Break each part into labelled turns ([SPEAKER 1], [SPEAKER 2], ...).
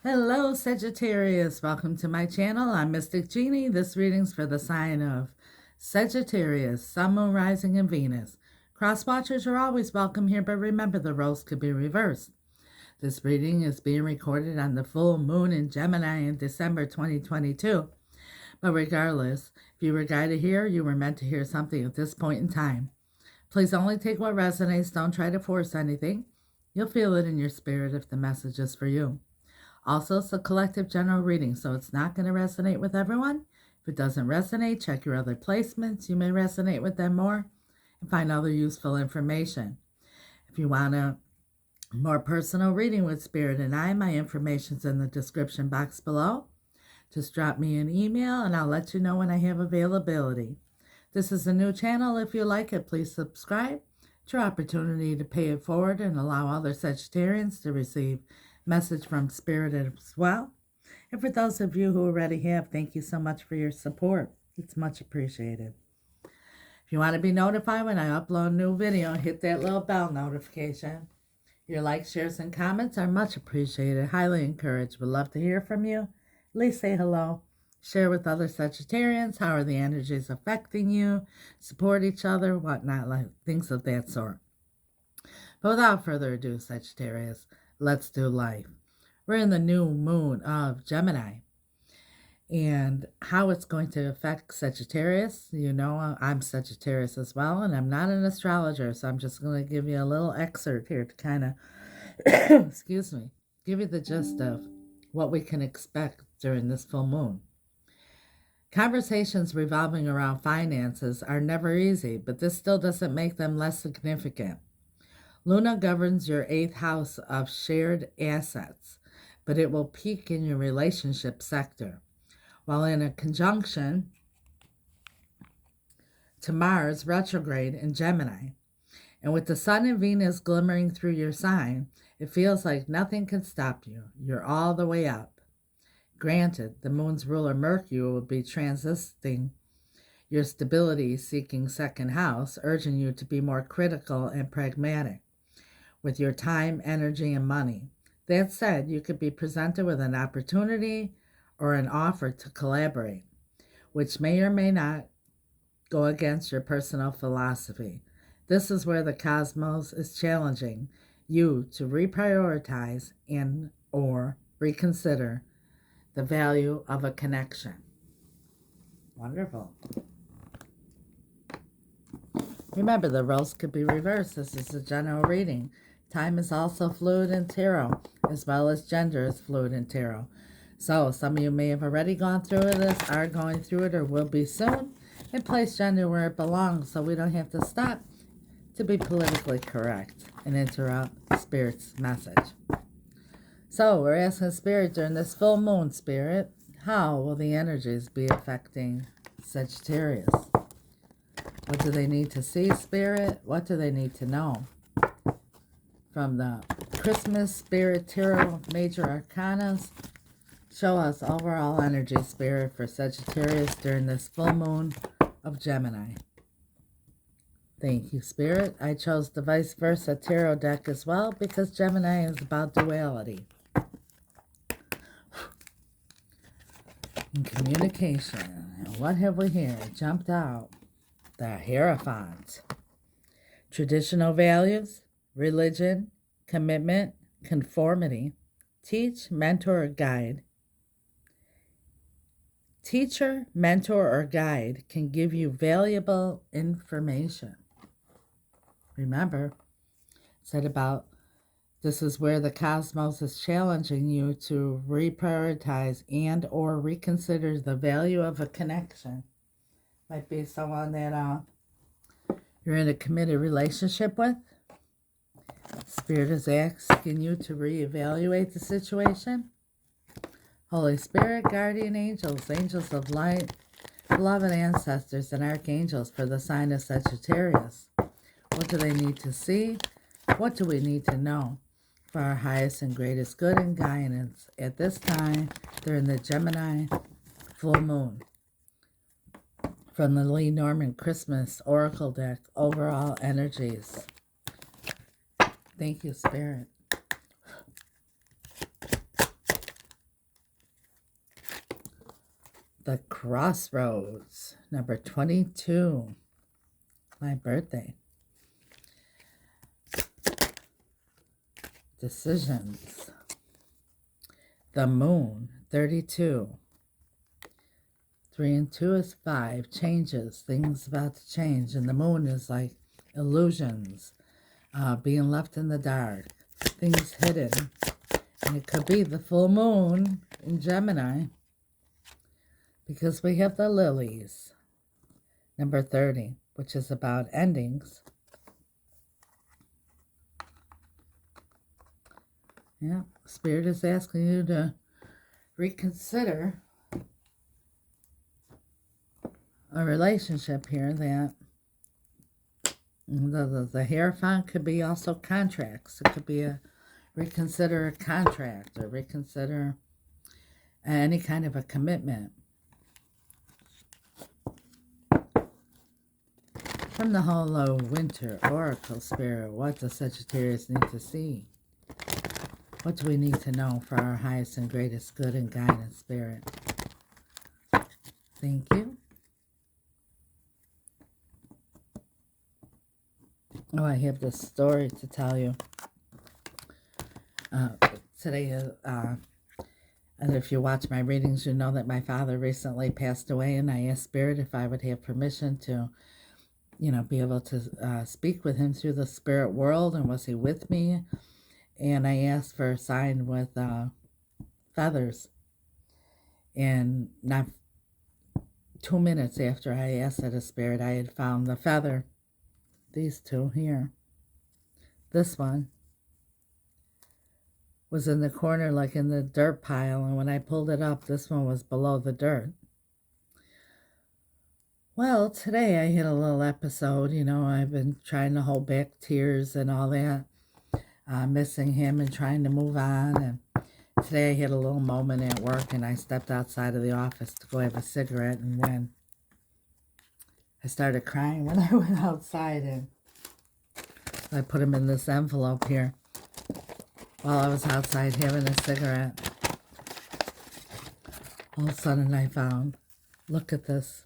[SPEAKER 1] Hello, Sagittarius. Welcome to my channel. I'm Mystic Genie. This reading's for the sign of Sagittarius, Sun, Moon, Rising, and Venus. Cross watchers are always welcome here, but remember the roles could be reversed. This reading is being recorded on the full moon in Gemini in December 2022. But regardless, if you were guided here, you were meant to hear something at this point in time. Please only take what resonates. Don't try to force anything. You'll feel it in your spirit if the message is for you. Also, it's a collective general reading, so it's not going to resonate with everyone. If it doesn't resonate, check your other placements. You may resonate with them more and find other useful information. If you want a more personal reading with Spirit and I, my information's in the description box below. Just drop me an email and I'll let you know when I have availability. This is a new channel. If you like it, please subscribe. It's your opportunity to pay it forward and allow other Sagittarians to receive message from Spirit as well. And for those of you who already have, thank you so much for your support. It's much appreciated. If you want to be notified when I upload a new video, hit that little bell notification. Your likes, shares, and comments are much appreciated. Highly encouraged. Would love to hear from you. At least say hello. Share with other Sagittarians. How are the energies affecting you? Support each other, whatnot, like things of that sort. But without further ado, Sagittarius, let's do life. We're in the new moon of Gemini. And how it's going to affect Sagittarius, you know, I'm Sagittarius as well, and I'm not an astrologer, so I'm just going to give you a little excerpt here to kind of, excuse me, give you the gist of what we can expect during this full moon. Conversations revolving around finances are never easy, but this still doesn't make them less significant. Luna governs your 8th house of shared assets, but it will peak in your relationship sector. While in a conjunction to Mars retrograde in Gemini, and with the Sun and Venus glimmering through your sign, it feels like nothing can stop you. You're all the way up. Granted, the moon's ruler Mercury will be transiting your stability-seeking 2nd house, urging you to be more critical and pragmatic with your time, energy, and money. That said, you could be presented with an opportunity or an offer to collaborate, which may or may not go against your personal philosophy. This is where the cosmos is challenging you to reprioritize and or reconsider the value of a connection. Wonderful. Remember, the roles could be reversed. This is a general reading. Time is also fluid in tarot, as well as gender is fluid in tarot. So some of you may have already gone through this, are going through it, or will be soon, and place gender where it belongs so we don't have to stop to be politically correct and interrupt Spirit's message. So we're asking Spirit during this full moon, Spirit, how will the energies be affecting Sagittarius? What do they need to see, Spirit? What do they need to know? From the Christmas Spirit Tarot Major Arcanas, show us overall energy, Spirit, for Sagittarius during this full moon of Gemini. Thank you, Spirit. I chose the Vice Versa Tarot deck as well because Gemini is about duality and communication. And what have we here? Jumped out. The Hierophant. Traditional values, religion, commitment, conformity, teach, mentor, or guide. Teacher, mentor, or guide can give you valuable information. Remember, I said about this is where the cosmos is challenging you to reprioritize and or reconsider the value of a connection. Might be someone that you're in a committed relationship with. Spirit is asking you to reevaluate the situation. Holy Spirit, guardian angels, angels of light, beloved ancestors, and archangels for the sign of Sagittarius. What do they need to see? What do we need to know for our highest and greatest good and guidance at this time during the Gemini full moon? From the Lee Norman Christmas Oracle deck, overall energies. Thank you, Spirit. The Crossroads, number 22, my birthday. Decisions. The Moon, 32. 3 and 2 is 5. Changes. Things about to change. And the moon is like illusions. Being left in the dark. Things hidden. And it could be the full moon in Gemini. Because we have the lilies. Number 30, which is about endings. Yeah, Spirit is asking you to reconsider a relationship here that the Hierophant could be also contracts. It could be reconsider a contract or reconsider any kind of a commitment. From the Hollow Winter Oracle Spirit, what does Sagittarius need to see? What do we need to know for our highest and greatest good and guidance, Spirit? Thank you. Oh, I have this story to tell you. Today, and if you watch my readings, you know that my father recently passed away, and I asked Spirit if I would have permission to, be able to speak with him through the spirit world, and was he with me? And I asked for a sign with feathers. And not 2 minutes after I asked that of Spirit, I had found the feather. These two here. This one was in the corner, like in the dirt pile. And when I pulled it up, this one was below the dirt. Well, today I had a little episode. I've been trying to hold back tears and all that. Missing him and trying to move on. And today I had a little moment at work, and I stepped outside of the office to go have a cigarette, and when I started crying when I went outside, and I put him in this envelope here while I was outside having a cigarette. All of a sudden I found, look at this,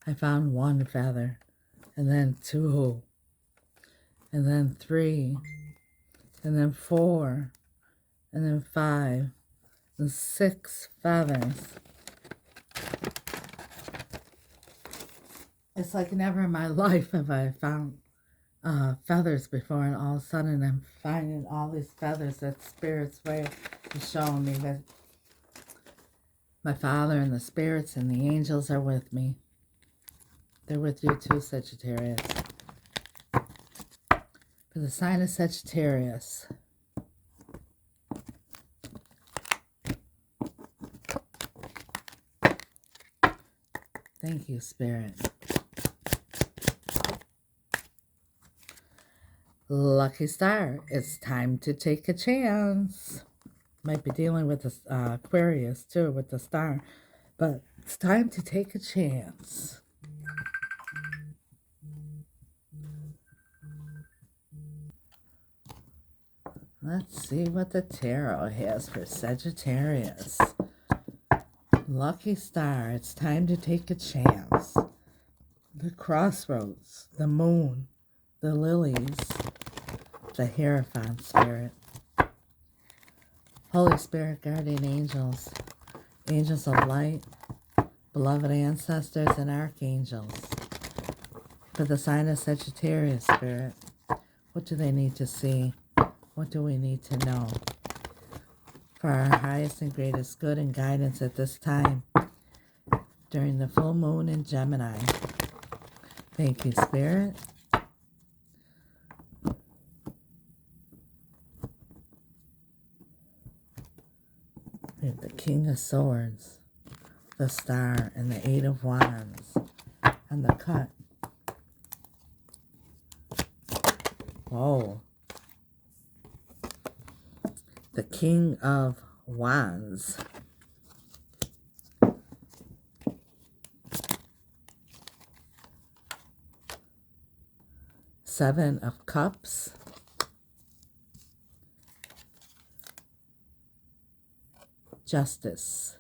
[SPEAKER 1] I found 1 feather, and then 2, and then 3, and then 4, and then 5, and 6 feathers. It's like never in my life have I found feathers before, and all of a sudden I'm finding all these feathers. That Spirit's way of showing me that my Father and the spirits and the angels are with me. They're with you too, Sagittarius. For the sign of Sagittarius, thank you, Spirit. Lucky star, it's time to take a chance. Might be dealing with the Aquarius too, with the star, but it's time to take a chance. Let's see what the tarot has for Sagittarius. Lucky star, it's time to take a chance. The Crossroads, the Moon, the Lilies, the Hierophant Spirit. Holy Spirit, guardian angels, angels of light, beloved ancestors, and archangels. For the sign of Sagittarius, Spirit, what do they need to see? What do we need to know? For our highest and greatest good and guidance at this time, during the full moon in Gemini. Thank you, Spirit. We have the King of Swords, the Star, and the 8 of Wands, and the Cut. Whoa. The King of Wands. Seven of Cups. Justice.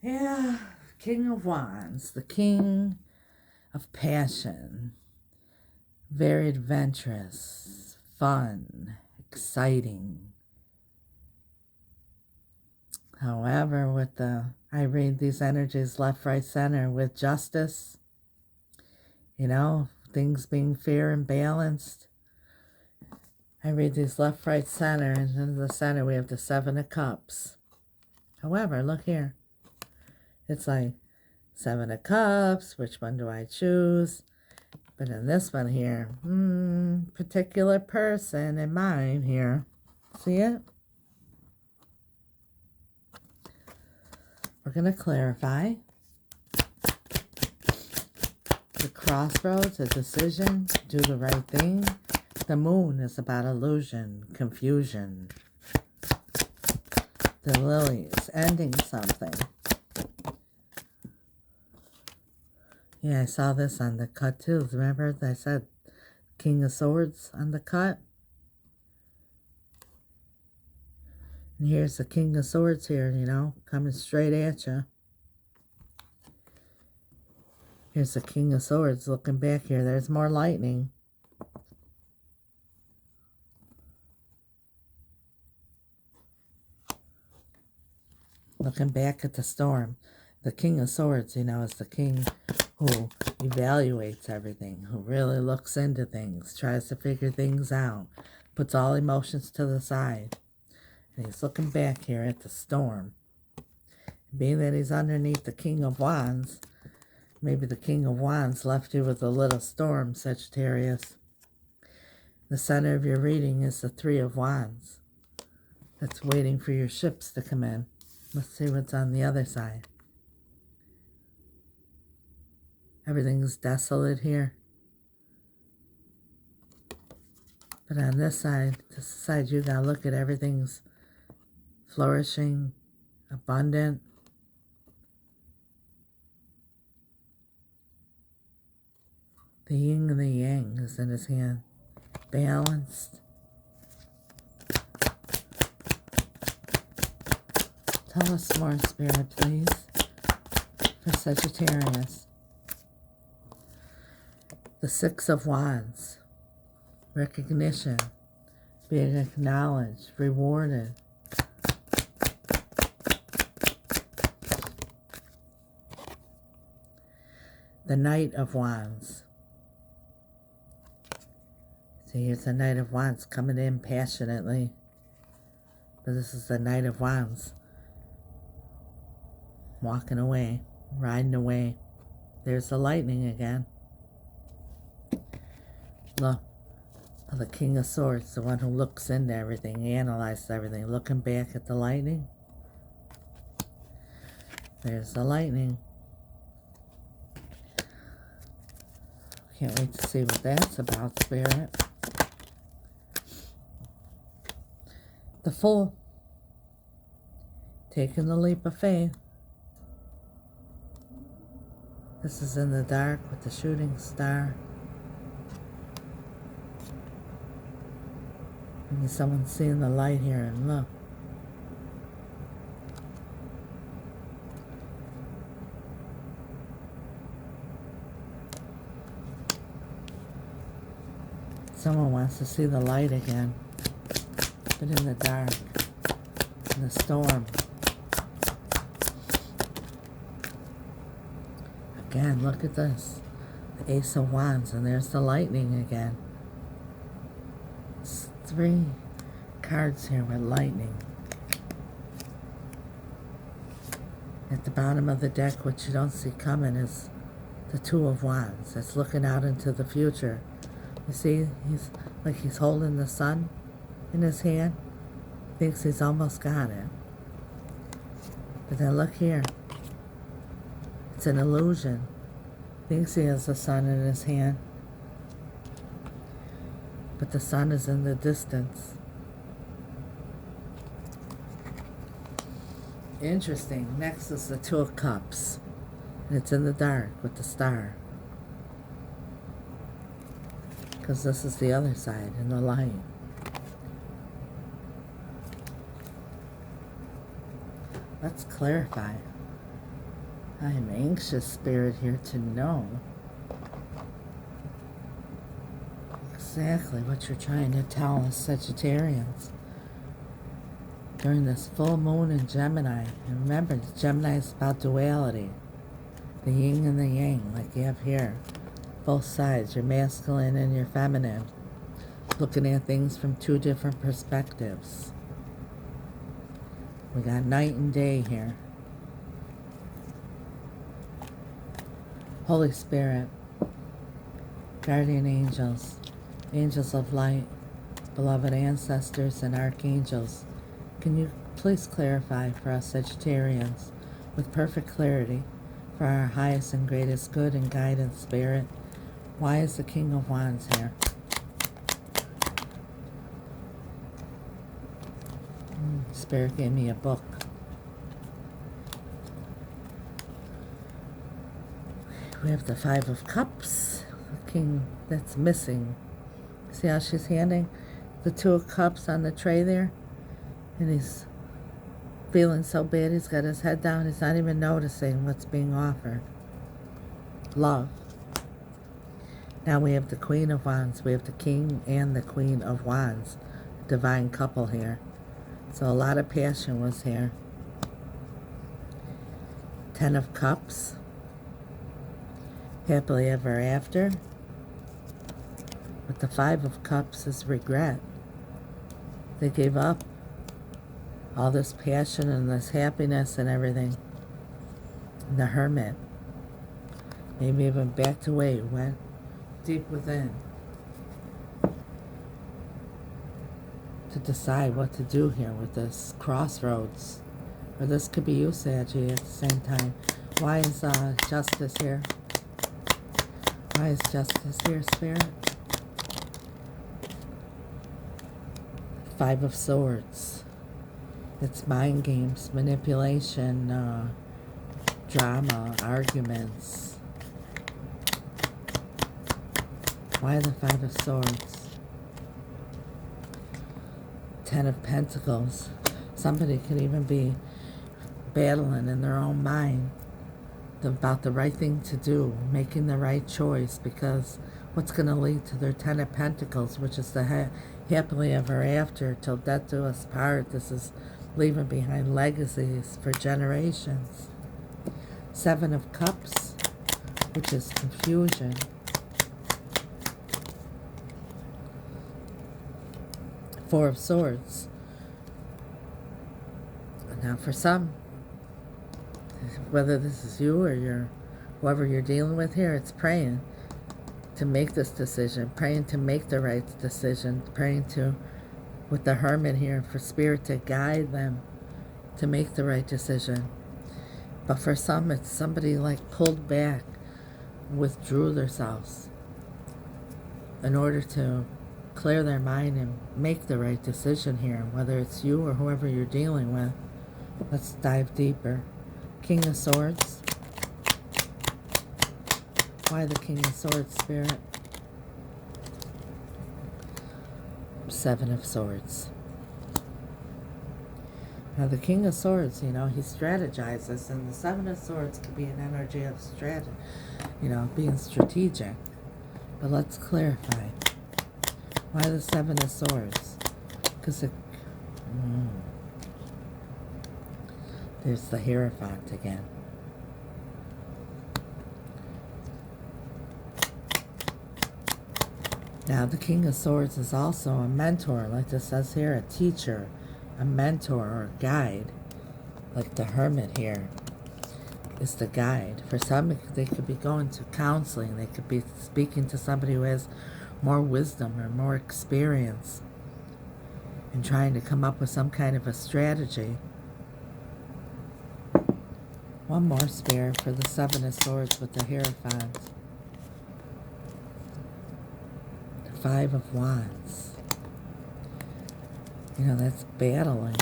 [SPEAKER 1] Yeah, King of Wands, the king of passion, very adventurous, fun, exciting. However, I read these energies left, right, center with justice, things being fair and balanced. I read these left, right, center, and in the center we have the Seven of Cups. However, look here. It's like Seven of Cups, which one do I choose? But in this one here, particular person in mind here. See it? We're going to clarify. The crossroads, a decision, do the right thing. The moon is about illusion, confusion. The lilies, ending something. Yeah, I saw this on the cut too. Remember I said King of Swords on the cut? And here's the King of Swords here, coming straight at you. Here's the King of Swords looking back here. There's more lightning. Looking back at the storm. The King of Swords, is the king who evaluates everything, who really looks into things, tries to figure things out, puts all emotions to the side. And he's looking back here at the storm. Being that he's underneath the King of Wands, maybe the King of Wands left you with a little storm, Sagittarius. The center of your reading is the Three of Wands. That's waiting for your ships to come in. Let's see what's on the other side. Everything's desolate here. But on this side you gotta look at everything's flourishing, abundant. The yin and the yang is in his hand. Balanced. Tell us more, Spirit, please, for Sagittarius. The Six of Wands. Recognition. Being acknowledged, rewarded. The Knight of Wands. See, here's the Knight of Wands coming in passionately. But this is the Knight of Wands. Walking away, riding away. There's the lightning again. Look, the King of Swords, the one who looks into everything, analyzes everything, looking back at the lightning. There's the lightning. Can't wait to see what that's about, Spirit. The Fool. Taking the leap of faith. This is in the dark with the shooting star. Maybe someone's seeing the light here, and look. Someone wants to see the light again, but in the dark, in the storm. Again, look at this. The Ace of Wands, and there's the lightning again. It's 3 cards here with lightning. At the bottom of the deck, what you don't see coming is the Two of Wands. It's looking out into the future. You see, he's holding the sun in his hand. Thinks he's almost got it. But then look here. It's an illusion. Thinks he has the sun in his hand. But the sun is in the distance. Interesting. Next is the Two of Cups. And it's in the dark with the star. Because this is the other side in the light. Let's clarify. I'm anxious, Spirit, here to know exactly what you're trying to tell us, Sagittarians, during this full moon in Gemini. And remember, Gemini is about duality, the yin and the yang, like you have here. Both sides, your masculine and your feminine, looking at things from two different perspectives. We got night and day here. Holy Spirit, guardian angels, angels of light, beloved ancestors and archangels, can you please clarify for us Sagittarians with perfect clarity, for our highest and greatest good and guidance, Spirit, why is the King of Wands here? Spirit gave me a book. We have the Five of Cups, the King that's missing. See how she's handing the Two of Cups on the tray there? And he's feeling so bad, he's got his head down, he's not even noticing what's being offered. Love. Now we have the Queen of Wands. We have the King and the Queen of Wands. Divine couple here. So a lot of passion was here. Ten of Cups. Happily ever after. But the Five of Cups is regret. They gave up all this passion and this happiness and everything. And the Hermit. Maybe even backed away, went deep within to decide what to do here with this crossroads. Or this could be you, Saggy, at the same time. Why is justice here? Why is justice here, Spirit? Five of Swords. It's mind games, manipulation, drama, arguments. Why the Five of Swords? Ten of Pentacles. Somebody could even be battling in their own mind about the right thing to do, making the right choice, because what's going to lead to their Ten of Pentacles, which is the happily ever after, till death do us part. This is leaving behind legacies for generations. Seven of Cups, which is confusion. Four of Swords. Now for some, whether this is you or whoever you're dealing with here, it's praying to make this decision, praying to make the right decision, praying to, with the Hermit here, for Spirit to guide them to make the right decision. But for some, it's somebody like pulled back, withdrew themselves in order to clear their mind and make the right decision here, whether it's you or whoever you're dealing with. Let's dive deeper. King of Swords. Why the King of Swords, Spirit? Seven of Swords. Now the King of Swords, he strategizes, and the Seven of Swords could be an energy of strategy, being strategic. But let's clarify. Why the Seven of Swords? Because there's the Hierophant again. Now the King of Swords is also a mentor, like this says here, a teacher, a mentor or a guide. Like the Hermit here is the guide. For some, they could be going to counseling. They could be speaking to somebody who has more wisdom or more experience and trying to come up with some kind of a strategy. One more, Spirit, for the Seven of Swords with the Hierophant. The Five of Wands. That's battling.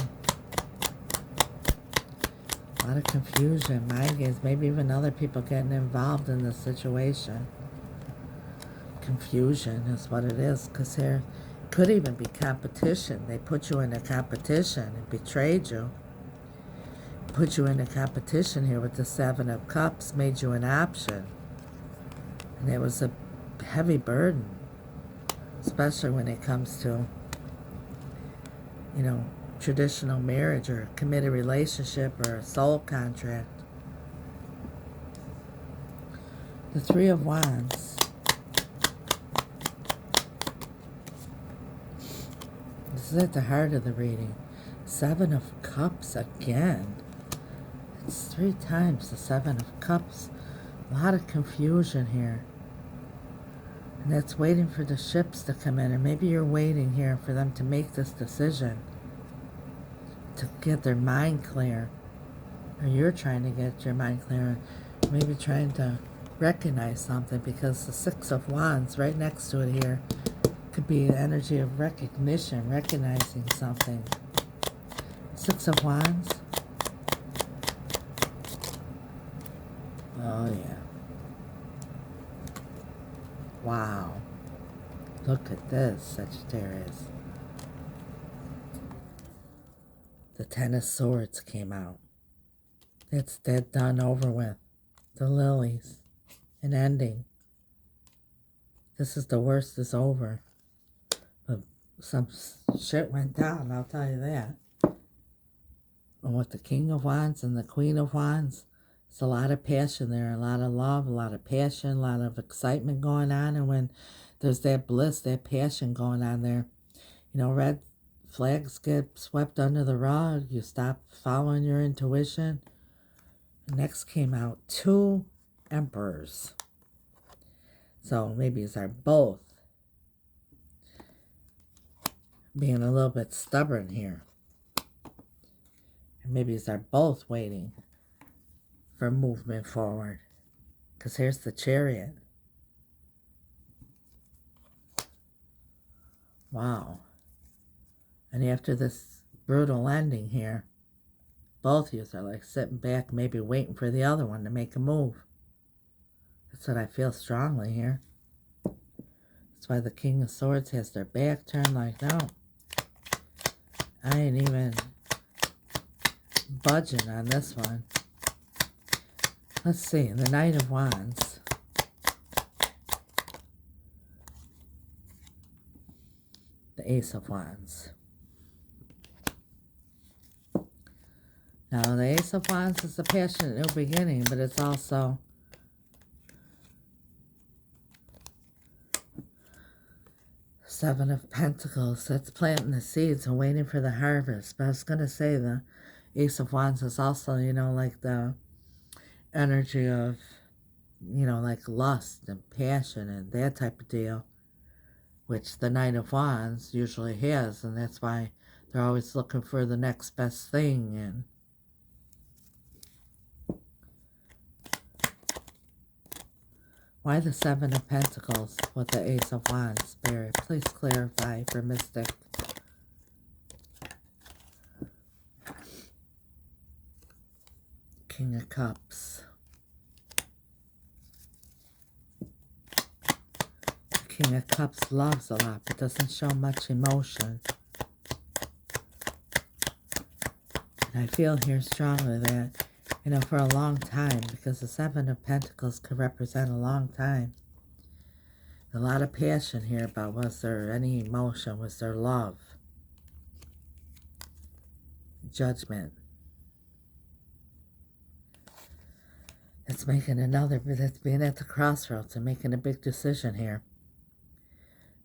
[SPEAKER 1] A lot of confusion, mind games, maybe even other people getting involved in the situation. Confusion is what it is, because there could even be competition. They put you in a competition and betrayed you. put you in a competition here with the Seven of Cups, made you an option. And it was a heavy burden, especially when it comes to, you know, traditional marriage or a committed relationship or a soul contract. The Three of Wands. This is at the heart of the reading. Seven of Cups again. It's 3 times the Seven of Cups. A lot of confusion here. And that's waiting for the ships to come in. Or maybe you're waiting here for them to make this decision. To get their mind clear. Or you're trying to get your mind clear. Maybe trying to recognize something. Because the Six of Wands right next to it here could be the energy of recognition. Recognizing something. Six of Wands. Oh, yeah. Wow. Look at this, Sagittarius. The Ten of Swords came out. It's dead, done, over with. The lilies. An ending. This is the worst is over. But some shit went down, I'll tell you that. And with the King of Wands and the Queen of Wands, it's a lot of passion there, a lot of love, a lot of passion, a lot of excitement going on. And when there's that bliss, that passion going on there, you know, red flags get swept under the rug. You stop following your intuition. Next came out 2 Emperors. So maybe these are both being a little bit stubborn here. And maybe these are both waiting for movement forward. Because here's the Chariot. Wow. And after this brutal ending here, both of you are like sitting back, maybe waiting for the other one to make a move. That's what I feel strongly here. That's why the King of Swords has their back turned like, no, I ain't even budging on this one. Let's see, the Knight of Wands. The Ace of Wands. Now, the Ace of Wands is a passionate new beginning, but it's also Seven of Pentacles. That's planting the seeds and waiting for the harvest. But I was going to say the Ace of Wands is also, you know, like the energy of, you know, like lust and passion and that type of deal, which the Knight of Wands usually has, and that's why they're always looking for the next best thing. And why the Seven of Pentacles with the Ace of Wands, Spirit? Please clarify for Mystic. King of Cups. King of Cups loves a lot, but doesn't show much emotion. And I feel here strongly that, you know, for a long time, because the Seven of Pentacles could represent a long time. A lot of passion here about was there any emotion, was there love? Judgment. It's making another, it's being at the crossroads and making a big decision here.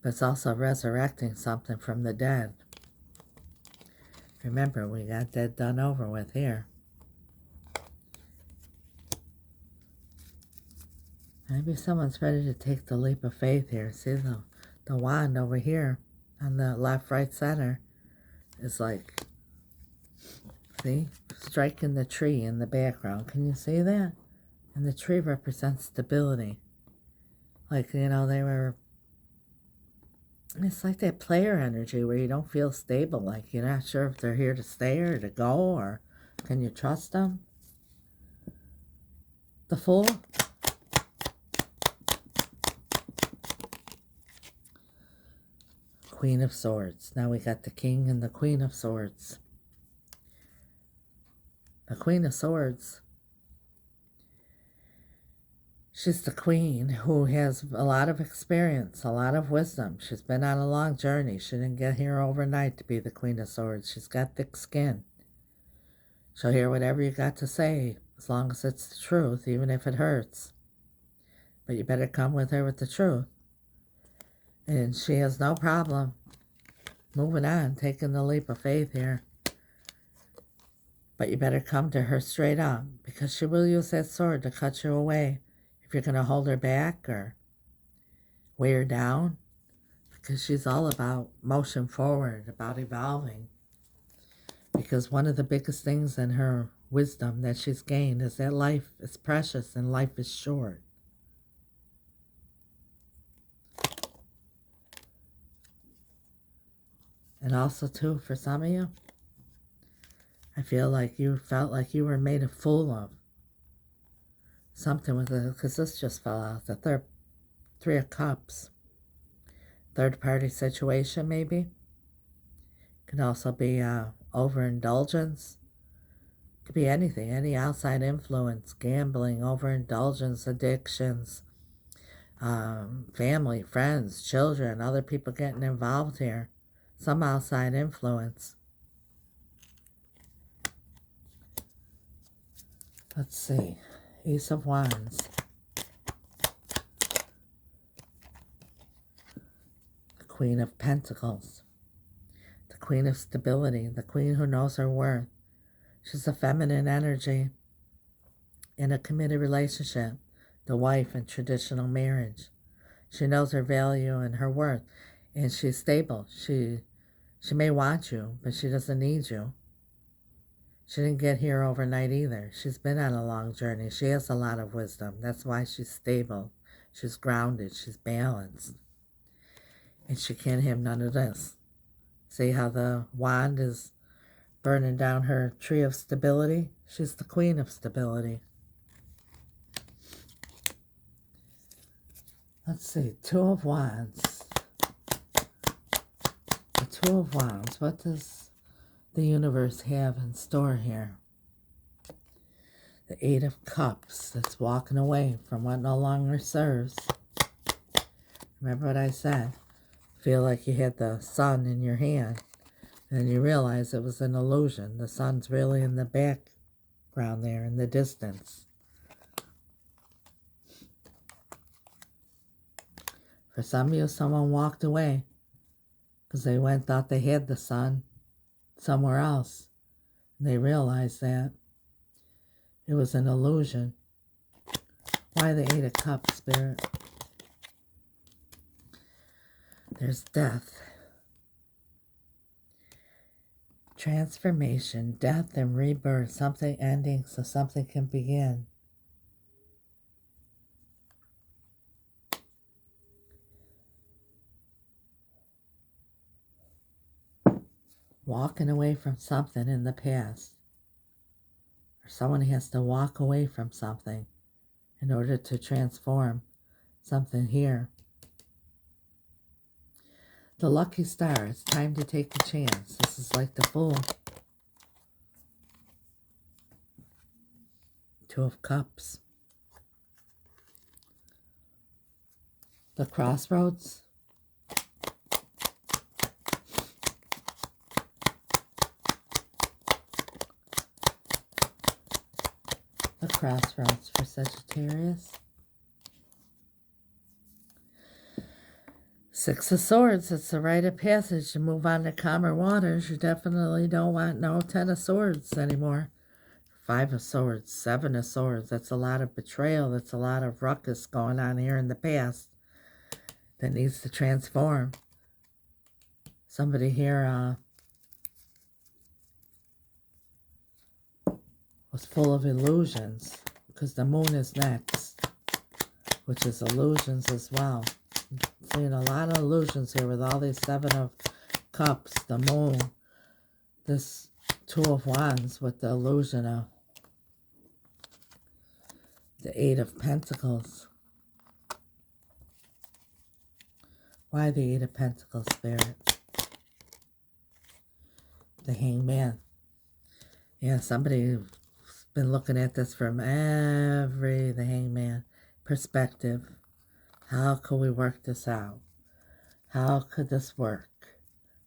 [SPEAKER 1] But it's also resurrecting something from the dead. Remember, we got dead done over with here. Maybe someone's ready to take the leap of faith here. See the wand over here on the left, right, center is like, see, striking the tree in the background. Can you see that? And the tree represents stability. Like, you know, they were, it's like that player energy where you don't feel stable. Like you're not sure if they're here to stay or to go, or can you trust them? The Fool. Queen of Swords. Now we got the King and the Queen of Swords. The Queen of Swords. She's the queen who has a lot of experience, a lot of wisdom. She's been on a long journey. She didn't get here overnight to be the Queen of Swords. She's got thick skin. She'll hear whatever you got to say, as long as it's the truth, even if it hurts. But you better come with her with the truth. And she has no problem moving on, taking the leap of faith here. But you better come to her straight up, because she will use that sword to cut you away. If you're going to hold her back or weigh her down, because she's all about motion forward, about evolving. Because one of the biggest things in her wisdom that she's gained is that life is precious and life is short. And also, too, for some of you, I feel like you felt like you were made a fool of. Something with it, because this just fell out. The Three of Cups. Third-party situation, maybe. Could also be overindulgence. Could be anything, any outside influence, gambling, overindulgence, addictions, family, friends, children, other people getting involved here. Some outside influence. Let's see. Ace of Wands. The Queen of Pentacles. The Queen of Stability. The Queen who knows her worth. She's a feminine energy in a committed relationship. The wife in traditional marriage. She knows her value and her worth. And she's stable. She may want you, but she doesn't need you. She didn't get here overnight either. She's been on a long journey. She has a lot of wisdom. That's why she's stable. She's grounded. She's balanced. And she can't have none of this. See how the wand is burning down her tree of stability? She's the Queen of Stability. Let's see. Two of Wands. The Two of Wands. What does the universe have in store here? The Eight of Cups. That's walking away from what no longer serves. Remember what I said? Feel like you had the sun in your hand, and then you realize it was an illusion. The sun's really in the background there, in the distance. For some of you, someone walked away because they thought they had the sun somewhere else. And they realized that it was an illusion. Why the Eight of Cups, Spirit? There's death. Transformation, death and rebirth. Something ending so something can begin. Walking away from something in the past. Or someone has to walk away from something in order to transform something here. The lucky star. It's time to take the chance. This is like the Fool. Two of Cups. The Crossroads. The Crossroads for Sagittarius. Six of Swords. It's the rite of passage to move on to calmer waters. You definitely don't want no Ten of Swords anymore. Five of Swords. Seven of Swords. That's a lot of betrayal. That's a lot of ruckus going on here in the past that needs to transform. Somebody here was full of illusions, because the moon is next, which is illusions as well. I'm seeing a lot of illusions here with all these Seven of Cups, the moon, this Two of Wands with the illusion of the Eight of Pentacles. Why the Eight of Pentacles, Spirit? The Hangman. Yeah, somebody been looking at this from the hangman perspective. How could we work this out? How could this work?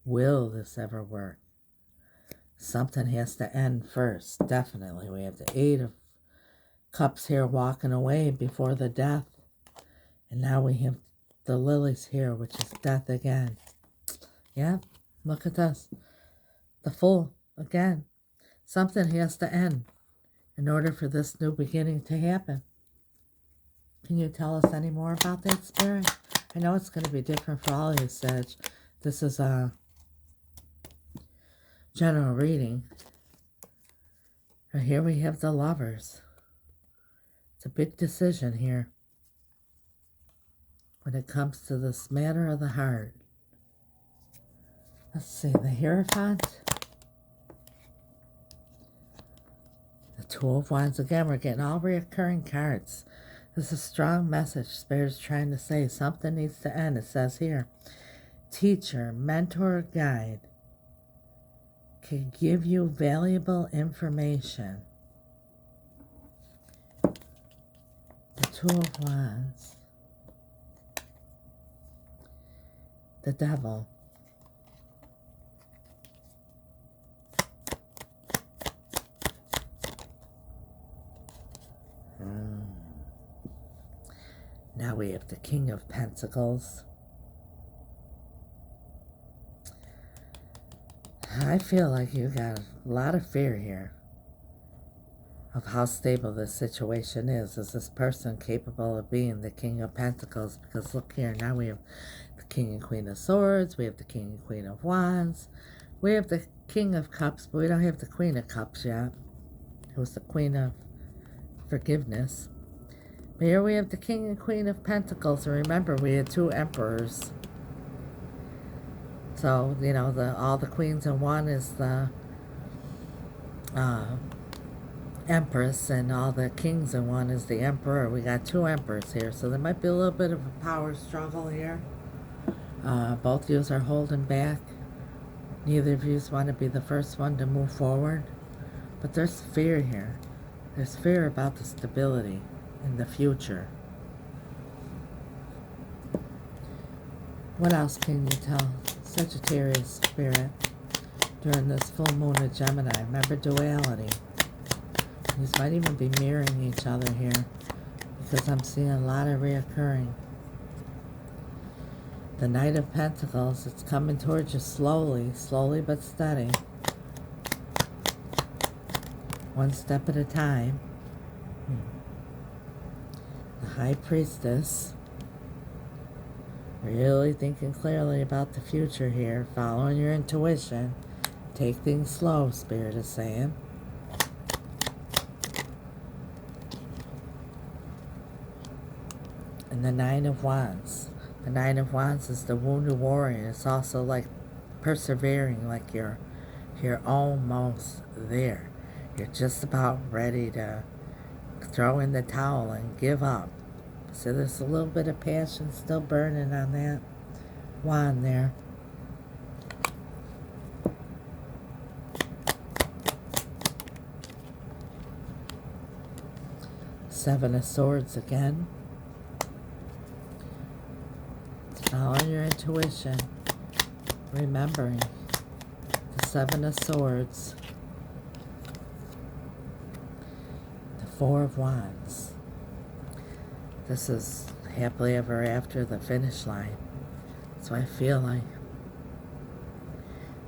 [SPEAKER 1] Will this ever work? Something has to end first, definitely. We have the Eight of Cups here walking away before the death. And now we have the lilies here, which is death again. Yeah, look at this. The Fool again. Something has to end in order for this new beginning to happen. Can you tell us any more about that, Spirit? I know it's going to be different for all of you, Sag. This is a general reading. And here we have the Lovers. It's a big decision here when it comes to this matter of the heart. Let's see, the Hierophant. The Two of Wands. Again, we're getting all reoccurring cards. This is a strong message. Spirit is trying to say something needs to end. It says here, teacher, mentor, guide can give you valuable information. The Two of Wands. The Devil. Now we have the King of Pentacles. I feel like you got a lot of fear here of how stable this situation is. Is this person capable of being the King of Pentacles? Because look here, now we have the King and Queen of Swords. We have the King and Queen of Wands. We have the King of Cups, but we don't have the Queen of Cups yet. It was the Queen of Forgiveness. But here we have the King and Queen of Pentacles. And remember, we had two emperors. So, you know, all the queens in one is the Empress, and all the kings in one is the Emperor. We got two emperors here. So there might be a little bit of a power struggle here. Both of you are holding back. Neither of you want to be the first one to move forward. But there's fear here. There's fear about the stability in the future. What else can you tell Sagittarius Spirit during this full moon of Gemini? Remember duality. These might even be mirroring each other here, because I'm seeing a lot of reoccurring. The Knight of Pentacles, it's coming towards you slowly, slowly but steady. One step at a time. The High Priestess, really thinking clearly about the future here, following your intuition. Take things slow, Spirit is saying. And the Nine of Wands. The Nine of Wands is the wounded warrior. It's also like persevering, like you're almost there. You're just about ready to throw in the towel and give up. So there's a little bit of passion still burning on that wand there. Seven of Swords again. Following your intuition. Remembering the Seven of Swords. The Four of Wands. This is happily ever after, the finish line. So I feel like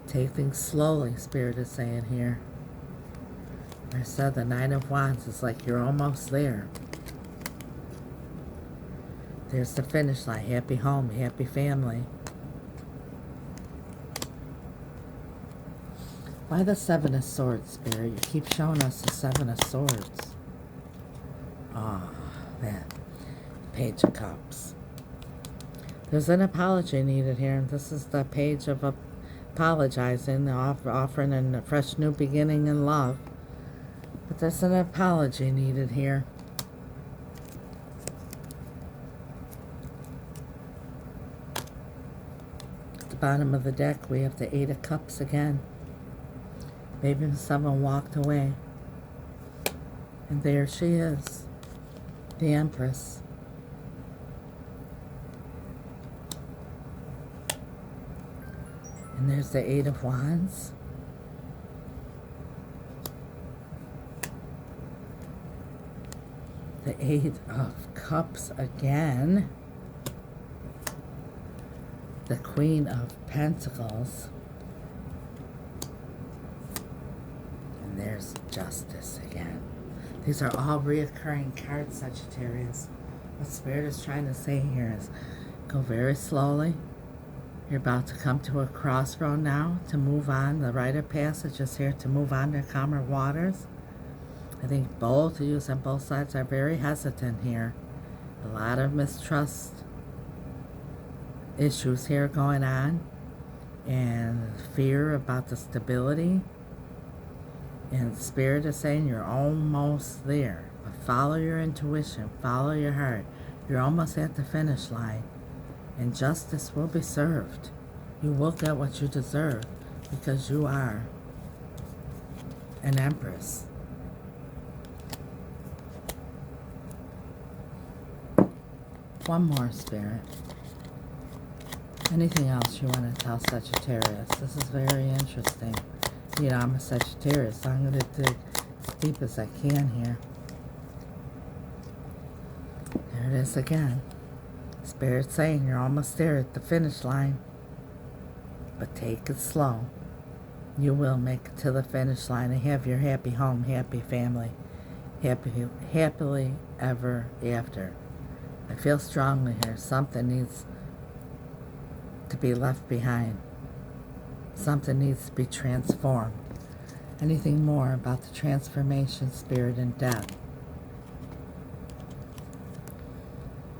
[SPEAKER 1] take things slowly, Spirit is saying here. I said the Nine of Wands is like you're almost there. There's the finish line. Happy home, happy family. Why the Seven of Swords, Spirit? You keep showing us the Seven of Swords. Oh, that. Page of Cups. There's an apology needed here. This is the page of apologizing, offering a fresh new beginning in love. But there's an apology needed here. At the bottom of the deck, we have the Eight of Cups again. Maybe someone walked away. And there she is, the Empress. And there's the Eight of Wands. The Eight of Cups again. The Queen of Pentacles. And there's Justice again. These are all reoccurring cards, Sagittarius. What Spirit is trying to say here is go very slowly. You're about to come to a crossroad now to move on. The rite of passage is here to move on to calmer waters. I think both of you on both sides are very hesitant here. A lot of mistrust issues here going on, and fear about the stability. And Spirit is saying you're almost there. But follow your intuition. Follow your heart. You're almost at the finish line. And justice will be served. You will get what you deserve because you are an Empress. One more, Spirit. Anything else you want to tell Sagittarius? This is very interesting. You know, I'm a Sagittarius, so I'm going to dig as deep as I can here. There it is again. Spirit saying you're almost there at the finish line. But take it slow. You will make it to the finish line and have your happy home, happy family, happily ever after. I feel strongly here. Something needs to be left behind. Something needs to be transformed. Anything more about the transformation, Spirit, and death?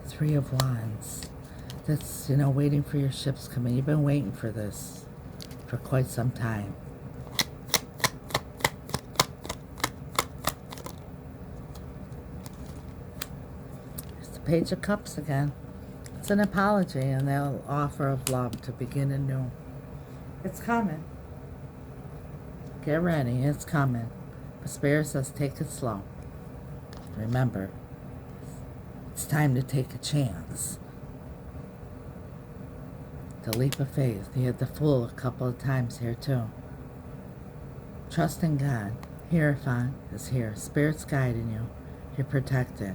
[SPEAKER 1] Three of Wands. That's, you know, waiting for your ships coming. You've been waiting for this for quite some time. There's the Page of Cups again. It's an apology, and they'll offer of love to begin anew. It's coming. Get ready, it's coming. But Spirit says take it slow. Remember, it's time to take a chance. The leap of faith. You had the Fool a couple of times here too. Trust in God. Hierophant is here. Spirit's guiding you. You're protected.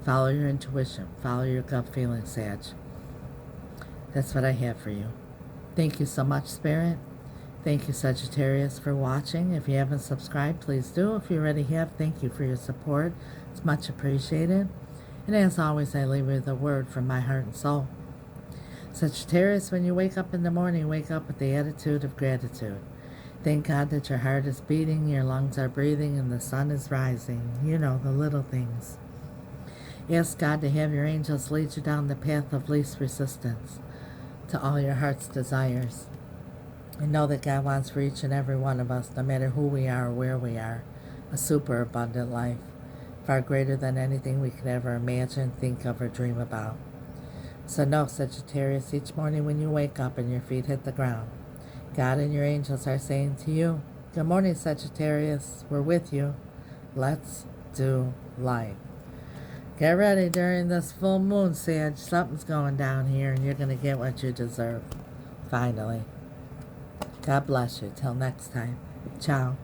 [SPEAKER 1] Follow your intuition. Follow your gut feeling, Sag. That's what I have for you. Thank you so much, Spirit. Thank you, Sagittarius, for watching. If you haven't subscribed, please do. If you already have, thank you for your support. It's much appreciated. And as always, I leave you with a word from my heart and soul. Sagittarius, when you wake up in the morning, wake up with the attitude of gratitude. Thank God that your heart is beating, your lungs are breathing, and the sun is rising. You know, the little things. Ask God to have your angels lead you down the path of least resistance to all your heart's desires. And know that God wants for each and every one of us, no matter who we are or where we are, a super abundant life, far greater than anything we could ever imagine, think of, or dream about. So know, Sagittarius, each morning when you wake up and your feet hit the ground, God and your angels are saying to you, good morning, Sagittarius, we're with you. Let's do life. Get ready during this full moon, Sag. Something's going down here and you're going to get what you deserve. Finally. God bless you. Till next time. Ciao.